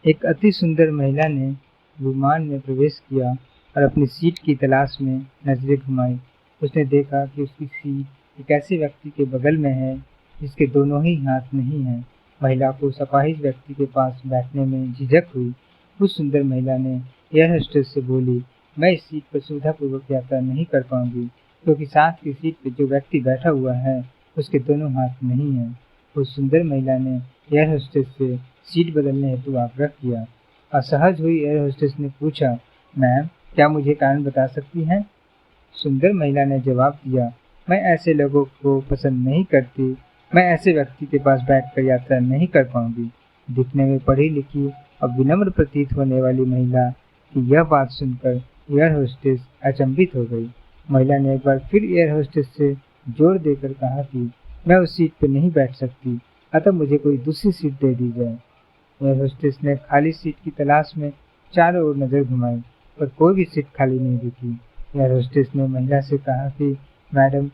एक अति सुंदर महिला ने विमान में प्रवेश किया और अपनी सीट की तलाश में नजरें घुमाई। उसने देखा कि उसकी सीट एक ऐसे व्यक्ति के बगल में है जिसके दोनों ही हाथ नहीं हैं। महिला को उस अपाहिज व्यक्ति के पास बैठने में झिझक हुई। उस सुंदर महिला ने एयर होस्टेस से बोली, मैं इस सीट पर सुविधापूर्वक यात्रा नहीं कर पाऊंगी क्योंकि साथ की सीट पर जो व्यक्ति बैठा हुआ है उसके दोनों हाथ नहीं हैं। उस सुंदर महिला ने एयर होस्टेस से सीट बदलने हेतु आग्रह किया। असहज हुई एयर होस्टेस ने पूछा, मैम, क्या मुझे कारण बता सकती हैं? सुंदर महिला ने जवाब दिया, मैं ऐसे लोगों को पसंद नहीं करती। मैं ऐसे व्यक्ति के पास बैठकर यात्रा नहीं कर पाऊंगी। दिखने में पढ़ी लिखी और विनम्र प्रतीत होने वाली महिला की यह बात सुनकर एयर होस्टेस अचंभित हो गई। महिला ने एक बार फिर एयर होस्टेस से जोर देकर कहा कि मैं उस सीट पर नहीं बैठ सकती, अतः मुझे कोई दूसरी सीट दे दी जाए। एयर होस्टेस ने खाली सीट की तलाश में चारों ओर नजर घुमाई पर कोई भी सीट खाली नहीं दिखी। एयर होस्टेस ने महिला से कहा कि मैडम,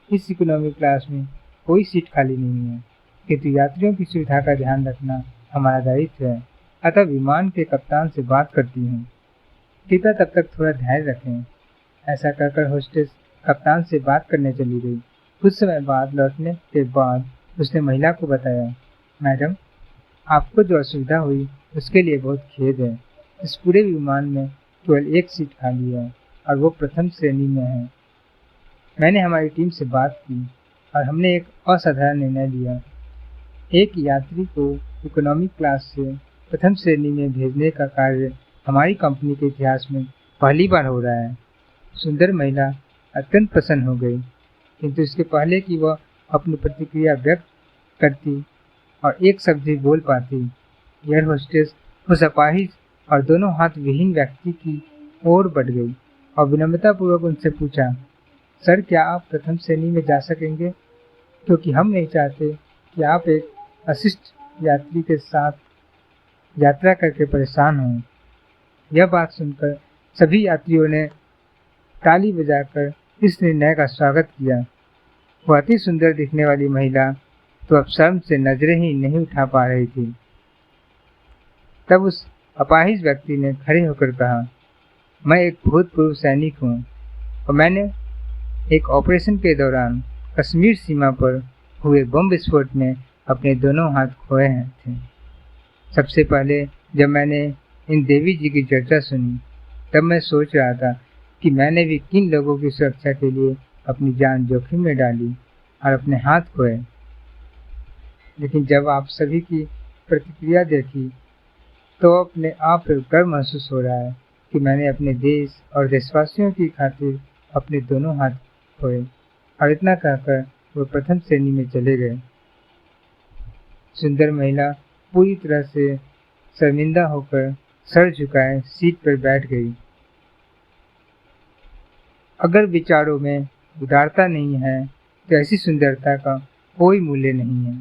इस इकोनॉमी क्लास में कोई सीट खाली नहीं है, किंतु यात्रियों की सुविधा का ध्यान रखना हमारा दायित्व है, अतः विमान के कप्तान से बात करती हूँ। कृपया तब तक थोड़ा धैर्य रखें। ऐसा कहकर होस्टेस कप्तान से बात करने चली गई। कुछ समय बाद लौटने के बाद उसने महिला को बताया, मैडम, आपको जो असुविधा हुई उसके लिए बहुत खेद है। इस पूरे विमान में केवल एक सीट खाली है और वो प्रथम श्रेणी में है। मैंने हमारी टीम से बात की और हमने एक असाधारण निर्णय लिया। एक यात्री को इकोनॉमी क्लास से प्रथम श्रेणी में भेजने का कार्य हमारी कंपनी के इतिहास में पहली बार हो रहा है। सुंदर महिला अत्यंत प्रसन्न हो गई, किंतु इसके पहले कि वह अपनी प्रतिक्रिया व्यक्त करती और एक शब्द भी बोल पाती, एयर होस्टेस उस अपाहिज और दोनों हाथ विहीन व्यक्ति की ओर बढ़ गई और विनम्रतापूर्वक उनसे पूछा, सर, क्या आप प्रथम श्रेणी में जा सकेंगे? क्योंकि हम नहीं चाहते कि आप एक अशिष्ट यात्री के साथ यात्रा करके परेशान हों। यह बात सुनकर सभी यात्रियों ने ताली बजाकर इस निर्णय का स्वागत किया। वह अति सुंदर दिखने वाली महिला तो अब शर्म से नजरें ही नहीं उठा पा रही थी। तब उस अपाहिज व्यक्ति ने खड़े होकर कहा, मैं एक भूतपूर्व सैनिक हूँ और मैंने एक ऑपरेशन के दौरान कश्मीर सीमा पर हुए बम विस्फोट में अपने दोनों हाथ खोए थे। सबसे पहले जब मैंने इन देवी जी की चर्चा सुनी तब मैं सोच रहा था कि मैंने भी किन लोगों की सुरक्षा के लिए अपनी जान जोखिम में डाली और अपने हाथ खोए। लेकिन जब आप सभी की प्रतिक्रिया देखी तो अपने आप पर गर्व महसूस हो रहा है कि मैंने अपने देश और देशवासियों की खातिर अपने दोनों हाथ खोए। और इतना कहकर वो प्रथम श्रेणी में चले गए। सुंदर महिला पूरी तरह से शर्मिंदा होकर सर झुकाए सीट पर बैठ गई। अगर विचारों में उदारता नहीं है तो ऐसी सुंदरता का कोई मूल्य नहीं है।